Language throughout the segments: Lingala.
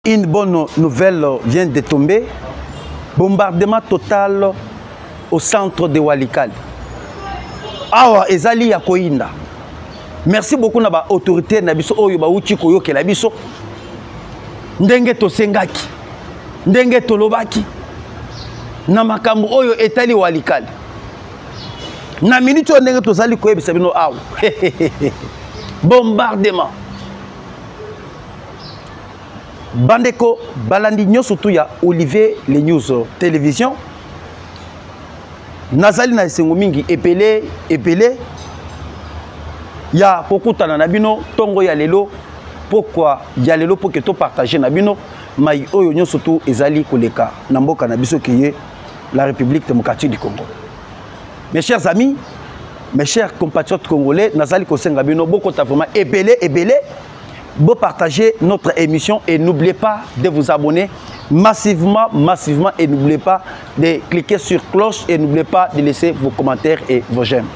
Une bonne nouvelle vient de tomber. Bombardement total au centre de Walikale. Awa ezali ya koinda. Merci beaucoup na ba autorité na biso oyo ba uchi koyokela biso. Ndenge to sengaki. Ndenge to lobaki. Na makambo oyo etali Walikale. Na minute ndenge to zali koyebisa bino awa. Bombardement. Bandeko balandi nyoso tu ya Olivier les news télévision. Nazali na esengo mingi epele ya kokutana na bino tongo ya lelo pourquoi ya lelo pour que to partager na bino mai oyo nyoso tu ezali koleka na mboka na biso kiye la République démocratique du Congo. Mes chers amis, mes chers compatriotes congolais, nazali kosenga bino boko ta vraiment epele Beau partager notre émission et n'oubliez pas de vous abonner massivement et n'oubliez pas de cliquer sur cloche et n'oubliez pas de laisser vos commentaires et vos j'aime.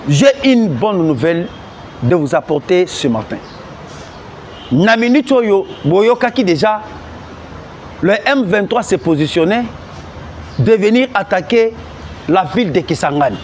J'ai une bonne nouvelle de vous apporter ce matin. Na minute oyo boyokaki déjà le M23 s'est positionné de venir attaquer la ville de Kisangani.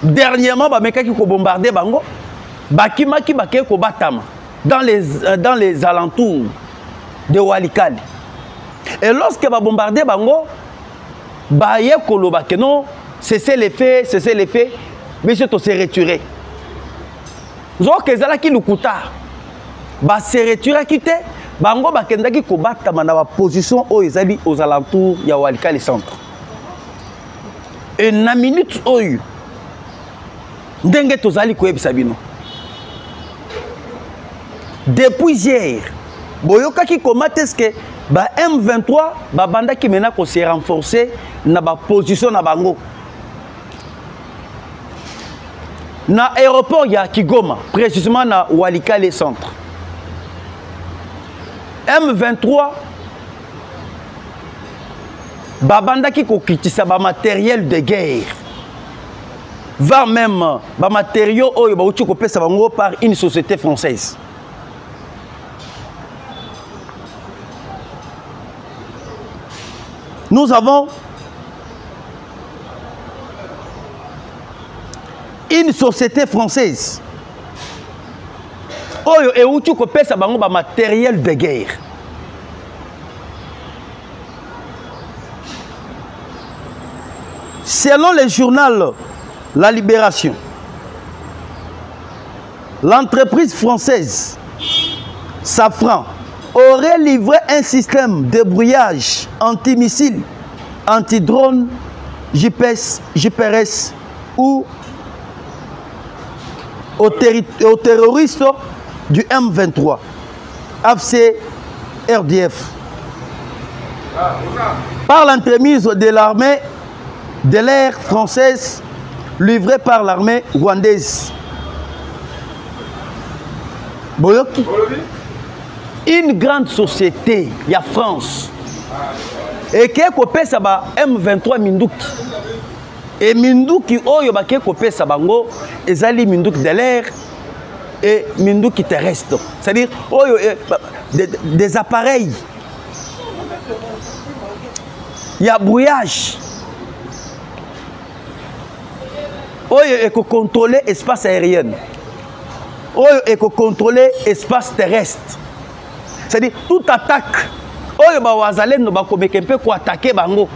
Dernièrement, bamekaki ko bombarder bango, bakimaki baké ko batama dans les alentours de Walikale. Et lorsque ba bombarder bango, ba ye koloba que non, cessez les faits, mais c'est to se retirer. Zo kezala ki lukuta, ba se retirer kité, bango bakendaki ko batama na ba position o ezali aux alentours ya Walikale centre. Et na minute oyo ndenge tozali koyebisa bino depuis hier boyokaki comment est-ce que ba M23 ba banda ki mena ko se renforcer na ba position na bango na aéroport ya Kigoma précisément na Walikale centre. M23 ba banda ki ko kitisa ba matériel de guerre va même ba matériaux oyo ba uti ko pesa bango par une société française. Nous avons une société française oyo e uti ko pesa bango ba matériel de guerre. Selon le journal La Libération, l'entreprise française Safran aurait livré un système de brouillage anti-missile, anti-drone, JPRS ou aux terroristes du M23, AFC RDF, par l'entremise de l'armée de l'air française livré par l'armée rwandaise. Boyoki. Une grande société, il y a France. Et qui est copé ça ba M23 Minduki. Et Minduki oyo ba qui est copé ça bango ezali Minduki de l'air et Minduki terrestre. C'est-à-dire oyo des appareils. Il y a brouillage. Oyo eko contrôler espace aérien. Oyo eko contrôler espace terrestre. C'est-à-dire toute attaque. Oyo ba wazalendo ba komekempe ko attaquer bango.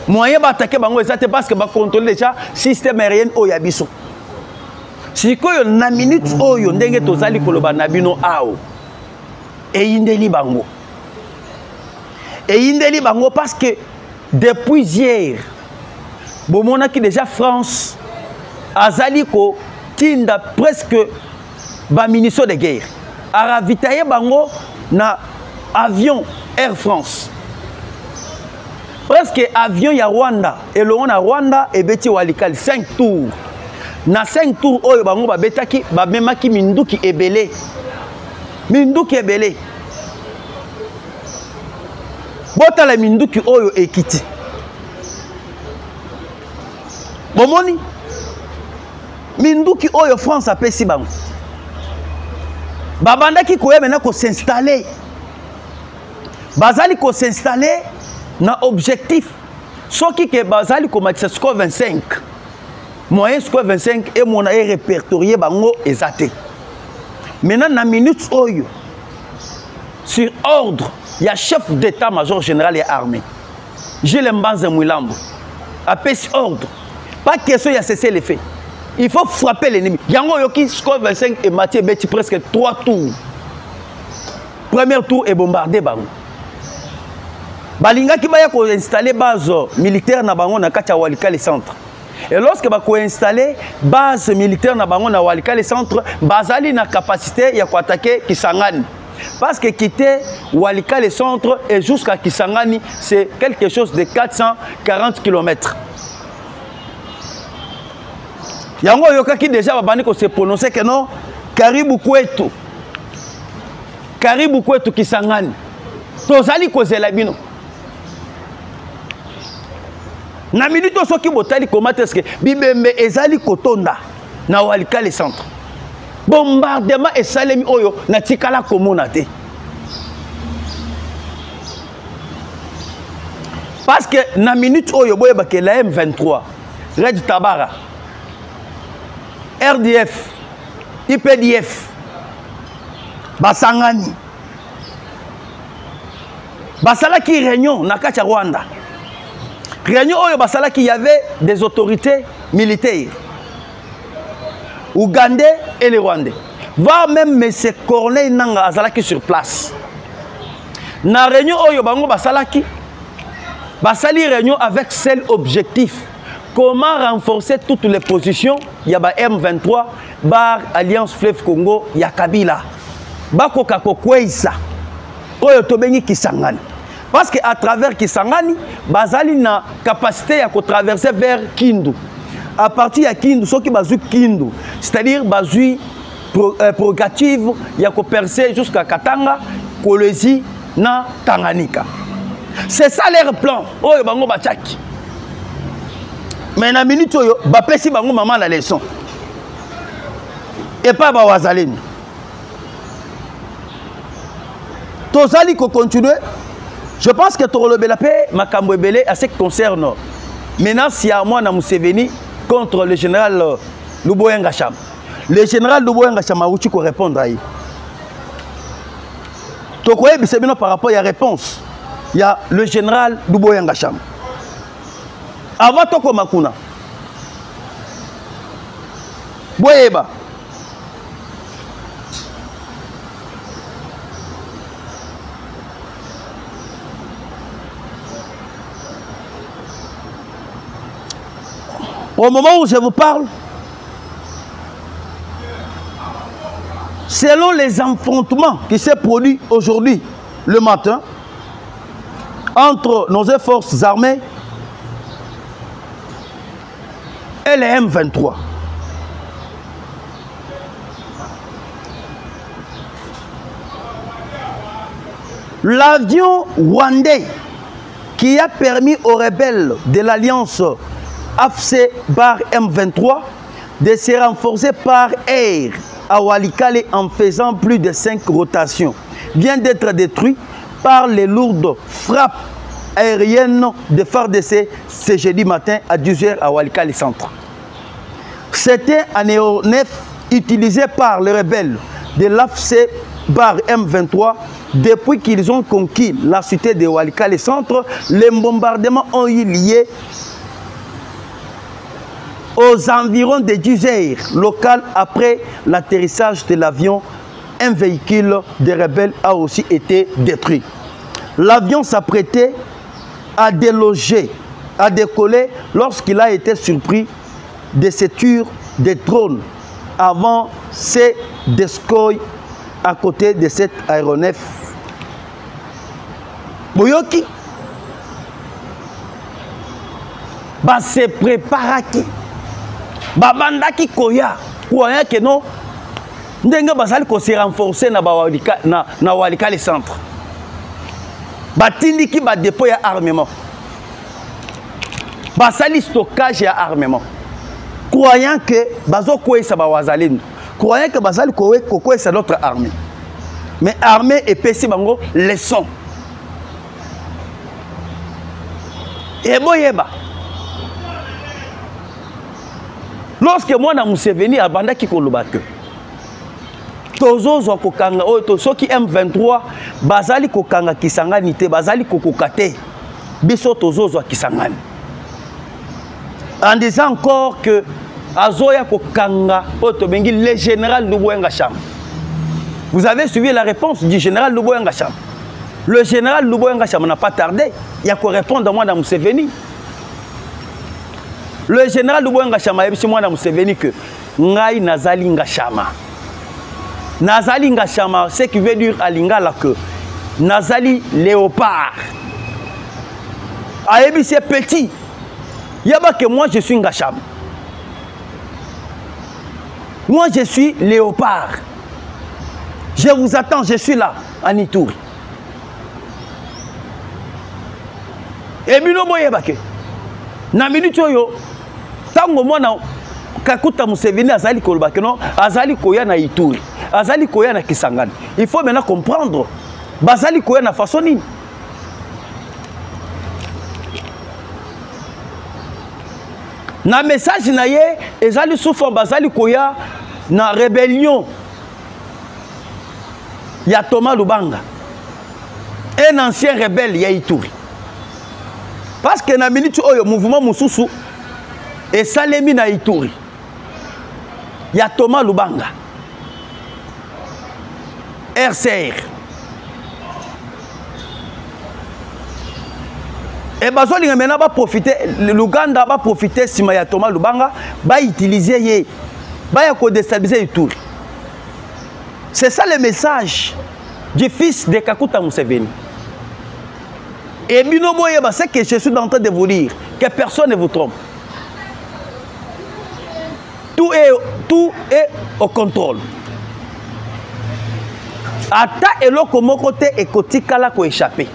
Moyen ba attaquer bango ça parce que ba contrôler déjà système aérien oyo abiso. Sikoyo na minute oyo ndenge tozali koloba na bino ao. Et indeli bango. Et indeli bango parce que depuis hier bon on a qui déjà France azaliko tinda presque ba munitions de guerre a ravitailler bango na avion Air France presque avion ya Rwanda et le on a Rwanda et beti Walikale 5 tours na 5 tours oyo bango ba betaki ba memaki minduki ebele bota la minduki oyo ekiti bomoni minduki oyo France apesi bango babandaki koya maintenant ko s'installer bazali ko s'installer na objectif soki ke bazali ko matisa score 25 moyen score 25 et mon a répertorié bango ezate maintenant na minute oyo sur ordre il y a chef d'état-major général et armée Gilles Mbanza Mouilambo apesi ordre pas question il y a cessé les faits il faut frapper l'ennemi yango yoki score 25 et Mathieu Beti presque 3 tours premier tour et bombardé bango balingaki baya ko installer base militaire na bango na kati ya Walikale centre et lorsque ba ko installer base militaire na bango na Walikale centre bazali na capacité ya ko attaquer Kisangani parce que quitter Walikale centre et jusqu'à Kisangani c'est quelque chose de 440 km. Yango yokaki déjà babani ko se prononcer que non karibu kwetu Kisangani tozali kozela bino na minute soki botali komate eske bibembe ezali kotonda na Walikale centre bombardement esalemi oyo na tikala komona te parce que na minute oyo boyeba ke la M23 Red Tabara RDF IPDF basangani basalaki réunion na kati ya Rwanda réunion oyo basalaki y avait des autorités militaires ougandais et les rwandais voire même M. Corneille Nanga azalaki sur place na réunion oyo bango basalaki basali réunion avec seul objectif comment renforcer toutes les positions ya ba M23 bar Alliance Fleuve Congo ya Kabila bakoka kokweisa oyo tobengi Kisangani parce que à travers Kisangani bazali na capacité à traverser vers Kindu à partir de Kindu ceux qui bazou Kindu c'est-à-dire bazou prérogative ya ko percer jusqu'à Katanga Kolwezi na Tanganyika c'est ça leur plan oyo bango bachaki mais na minute oyo bapesi bango maman la leçon et pas ba wazaleni tozali ko continuer je pense que Torolobela paix makambo ebele à ce qui concerne maintenant si à moi na Museveni contre le général Luboyenga Cham le général Luboyenga Cham a outi ko répondre aïe tokoye bisebino par rapport à réponse il y a le général Luboyenga Cham avant toko makuna boyeba au moment où je vous parle, selon les affrontements qui se produisent aujourd'hui, le matin, entre nos forces armées et les M23. L'avion rwandais qui a permis aux rebelles de l'Alliance AFC bar M23 de se renforcer par air à Walikale en faisant plus de 5 rotations vient d'être détruit par les lourdes frappes aériennes de FARDC ce jeudi matin à 10h à Walikale centre. C'était un aéronef utilisé par les rebelles de l'AFC bar M23 depuis qu'ils ont conquis la cité de Walikale centre. Les bombardements ont eu lieu aux environs de 10 heures locales après l'atterrissage de l'avion. Un véhicule des rebelles a aussi été détruit. L'avion s'apprêtait à déloger, à décoller lorsqu'il a été surpris de ces tirs de drones avant ces descoy à côté de cet aéronef. Boyoki ba se préparaki babandaki koya koya que non ndenge basali ko se renforcer na Walikale centre batindiki ba dépôt ya armement basali stockage ya armement croyant que bazo koyesa ba wazalendo, croyant que bazali koyesa notre armée. Mais armée et PC bango leçon. Et boyeba. Lorsque moi na Museveni abanda ki koloba que tozozo kokanga oyo soki M23 bazali kokanga Kisangani te, bazali kokokate biso tozozo Kisangani. En disant encore que Azoya kokanga otobengi le général Luboyenga Cham. Vous avez suivi la réponse du général Luboyenga Cham. Le général Luboyenga Cham n'a pas tardé. Il y a quoi répondre à moi dans Museveni. Le général Luboyenga Cham a dit moi dans Museveni que Ngai Nazali Ngachama. Nazali Ngachama, ce qui veut dire à Lingala que Nazali léopard. Ayebi c'est petit. Il y a pas que moi je suis Ngachama. Moi je suis léopard. Je vous attends, je suis là, en Ituri. Et bino boyebake. Na minute yo, tango mwana Kakuta Museveni azali kolobake non, azali koya na Ituri, azali koya na Kisangani. Il faut maintenant comprendre, bazali koya na façon nini. Na message na ye, ezali souffrant bazali koya na rébellion. Il y a Thomas Lubanga, un ancien rebelle, il y a Ituri. Parce que na minute oyo mouvement Mususu et Salemi na Ituri. Il y a Thomas Lubanga, RCR. Et Bazoli maintenant va profiter, l'Ouganda va profiter si il y a Thomas Lubanga, va utiliser yé, va déstabiliser Ituri. C'est ça le message du fils de Kakuta Museveni. Et Binomo Yeba, c'est que je suis en train de vous dire que personne ne vous trompe. Tout est au contrôle. Ata et l'autre côté et côté kala ko échappé.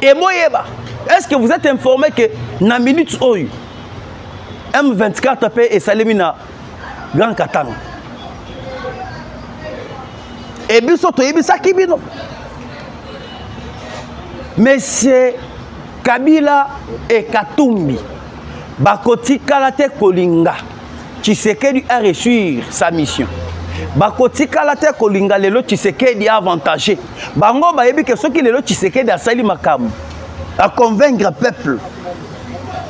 Et Moyeba, est-ce que vous êtes informé que na minute oyu M24 et Salemina Grand Katanga. Et bisoto yebisa kibino. Monsieur Kabila et Katumbi bakoti kalate kolinga Tshisekedi a réussir sa mission. Bakoti kalate kolinga lelo Tshisekedi a avantagé. Bango ba yebi que ce qui lelo Tshisekedi a sali makamu à convaincre peuple.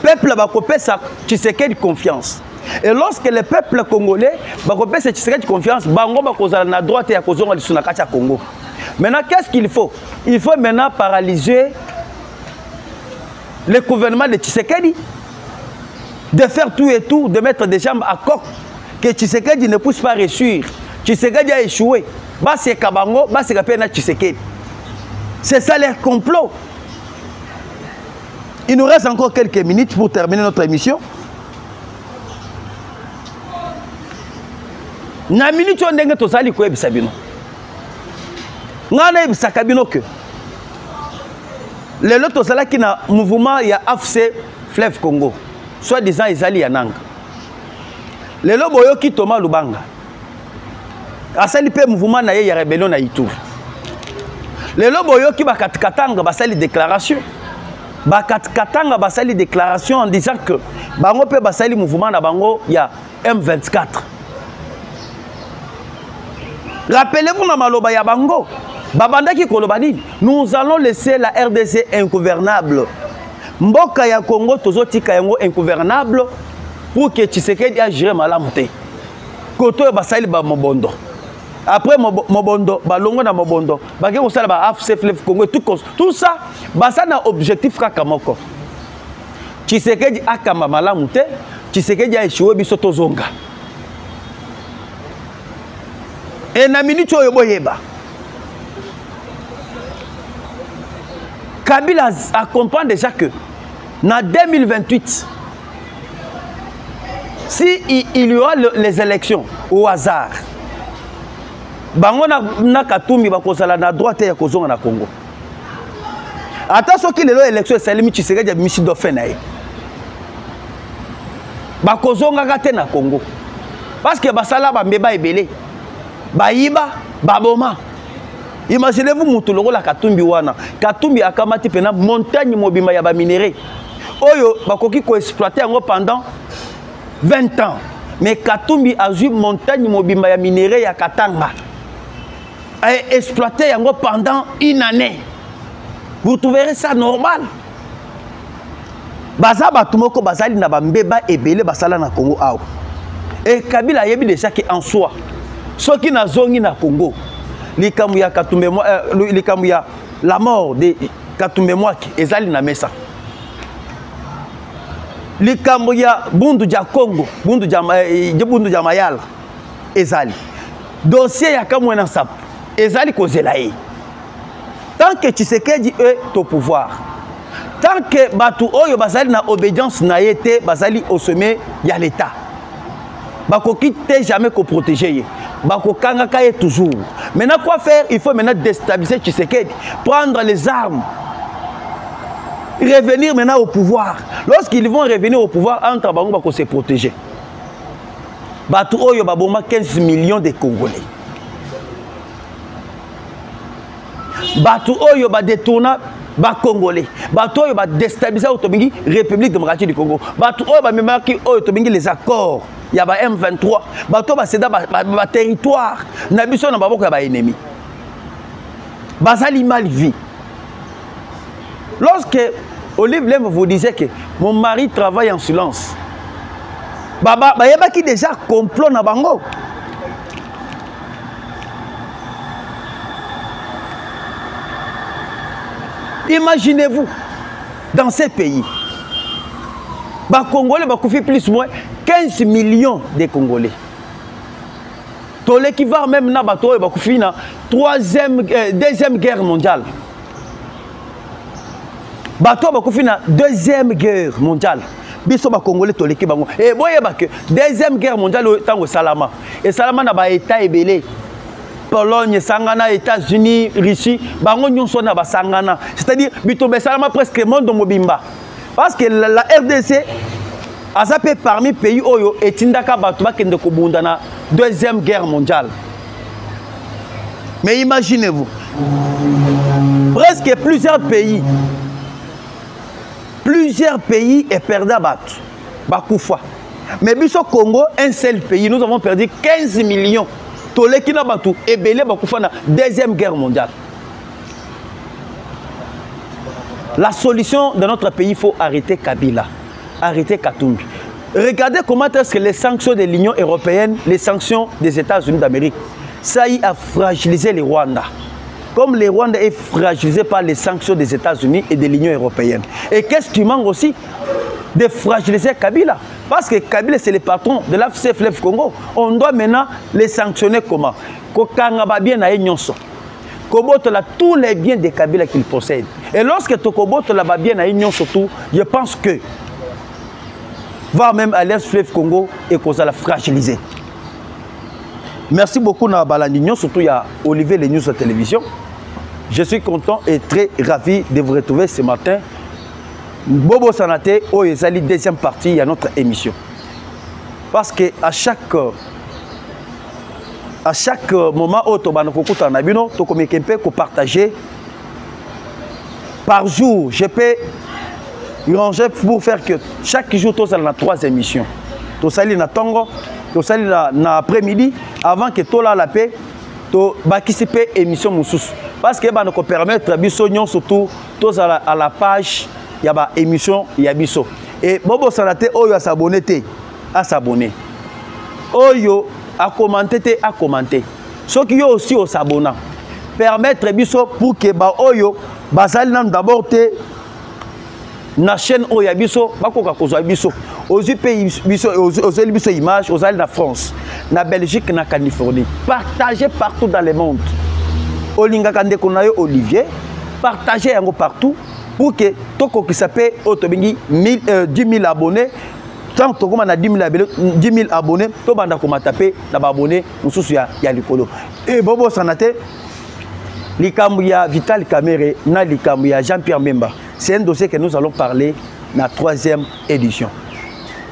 Peuple bakopesa Tshisekedi confiance. Et lorsque le peuple congolais bakopesa Tshisekedi confiance, bango bakozala na droite ya kozonga lisuna kati ya Congo. Maintenant, qu'est-ce qu'il faut? Il faut maintenant paralyser le gouvernement de Tshisekedi, de faire tout et tout, de mettre des jambes à coque, que Tshisekedi ne puisse pas réussir. Tshisekedi a échoué. C'est Kabango, c'est Kapena Tshisekedi. C'est ça leur complot. Il nous reste encore quelques minutes pour terminer notre émission. Na minute on dengue to sali ko ebisa bino. Ngana ebisa kabino que le loto sala qui na mouvement ya AFC Fleuve Congo. Soit disant Isali Yananga. Le lobo yo ki Thomas Lubanga. Asali pe mouvement na ye ya rébellion na Ituri. Le lobo yo ki bakatkatanga basali déclaration. Bakatkatanga basali déclaration en disant que bango pe basali mouvement na bango ya M24. Rappelez-vous na maloba ya bango. Babandaki kolobani, nous allons laisser la RDC ingouvernable. Mboka ya Congo tozotika yango ingouvernable pour que Tshisekedi a géré malamuté. Koto basali ba mobondo. Après mobondo, balongo na mobondo, bake kosala ba AFC Fleuve Congo tout ça, basa na objectif kaka moko. Tshisekedi akamba malamuté, Tshisekedi a échoué biso tozonga. Et na minute oyo boyeba. Kabila a compris déjà que en 2028, si il y aura les élections au hasard, bango na Katumbi bakozala na droite ya kozonga na Congo. Attention qu'il y a l'élection Salimi Tshisekedi a mis dauphin na ye. bakozonga kate na Congo parce que basala ba mbeba ebele bayiba baboma. Imaginez-vous mutuloko la Katumbi wana. Katumbi akamati pena montagne mobima ya ba minéraux. Oyo bakoki ko exploiter yango pendant 20 ans. Mais Katumbi a eu montagne mobima ya minéraux ya Katanga. A exploité yango pendant une année. Vous trouverez ça normal. Baza batumoko bazali na ba mbeba ebele basala na Congo aw. Et Kabila yebi déjà que en soi soki na zongi na Congo likamu ya Katumbi likamu ya la mort de Katumbi Mwaki ezali na mesa. Likambo ya bundu ja Congo, bundu ja Mayala ezali. Dossier ya kamwena sap ezali kozela ye. Tant que Tshisekedi est au pouvoir, tant que batu oyo bazali na obédience na yete bazali au sommet ya l'état. Bako quitte jamais ko protéger ye. Bako kanga kaye toujours. Maintenant quoi faire? Il faut maintenant déstabiliser Tshisekedi, prendre les armes. Revenir maintenant au pouvoir. Lorsqu'ils vont revenir au pouvoir, entre bango bako se protéger. Batu oyo baboma 15 millions de Congolais. Batu oyo ba détourna ba Congolais. Batu oyo ba déstabiliser autobingi République démocratique du Congo. Batu oyo ba memaki oyo autobingi les accords. Il y a ba M23. Batu ba céda ba territoire. Na biso na baboko ya ba ennemi. Bazali mal vie. Lorsque Olive Lem vous disait que mon mari travaille en silence. Baba yeba ki déjà complot na bango. Imaginez-vous, dans ces pays, les Congolais ont plus ou moins 15 millions de Congolais. Tout l'équivalent même na bateau est na deuxième guerre mondiale. Bateau est na deuxième guerre mondiale. Biso ba Congolais to l'équipe bango. Et boye ba que deuxième guerre mondiale tango Salama. Et Salama na ba état ebelé. Pologne, Sangana, États-Unis, Russie, bango nyonso na ba Sangana. C'est-à-dire bitobe Salama presque monde mobimba. Parce que la RDC a zappé parmi pays oyo etindaka bato bakende kobunda na deuxième guerre mondiale. Mais imaginez-vous, presque plusieurs pays est perdu à battre. Bakoufa. Mais biso Congo, un seul pays, nous avons perdu 15 millions. Toleki na batu ebele bakoufa na deuxième guerre mondiale. La solution de notre pays, il faut arrêter Kabila, arrêter Katumbi. Regardez comment est-ce que les sanctions de l'Union européenne, les sanctions des États-Unis d'Amérique, ça y a fragilisé les Rwandais. Comme les Rwandais est fragilisé par les sanctions des États-Unis et de l'Union européenne. Et qu'est-ce qui manque aussi? De fragiliser Kabila. Parce que Kabila, c'est le patron de l'AFC-FLEF Congo. On doit maintenant les sanctionner comment? Kokanga bien na nyonso. Koboto la tous les biens de Kabila qu'il possède. Et lorsque Tokoboto la bien na nyonso tout, je pense que va même à l'AFC-FLEF Congo et qu'on va la fragiliser. Merci beaucoup na Balandignon, surtout il y a Olivier Les News à télévision. Je suis content et très ravi de vous retrouver ce matin. Bobo Sanate, Oyezali, deuxième partie à notre émission. Parce que à chaque moment où tu peux partager par jour, je peux ranger pour faire que chaque jour tu as la 3 émissions. Tu sali na tongo, tu sali na après-midi avant que tu la paix, tu participer émission moussous. Parce que ça nous permettre bisognon surtout tous à la page. Il y a une émission, il y a biso. Et Bobo Sanate, Oyo a s'abonner, à s'abonner. Oyo a commenté, à commenter. Ceux qui ont aussi au s'abonner. Permettre biso pour que Oyo, Basal nan d'abord te, na chaîne Oyo a biso, Bakoka Kozo biso. Aux pays biso, aux biso images, aux na France, na Belgique, na Californie. Partagez partout dans le monde. Olinga Kande Konayo Olivier, partagez yango partout. Pour que Toko qui s'appelle 10 000 abonnés, tant que on a 10 000 abonnés, tout le monde a tapé abonnés, nous sommes à l'école. Et Bobo Sanate, Likamouya Vital Kamere, na Likamouya Jean-Pierre Memba. C'est un dossier que nous allons parler dans la 3e édition.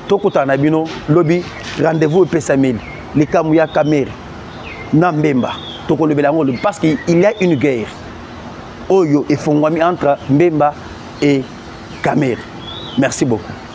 tokota na bino lobi rendez-vous epesameli likamu ya Camere na Mbemba tokolobela ngo parce qu'il y a une guerre oyo efongwami entre Mbemba et Camere. Merci beaucoup.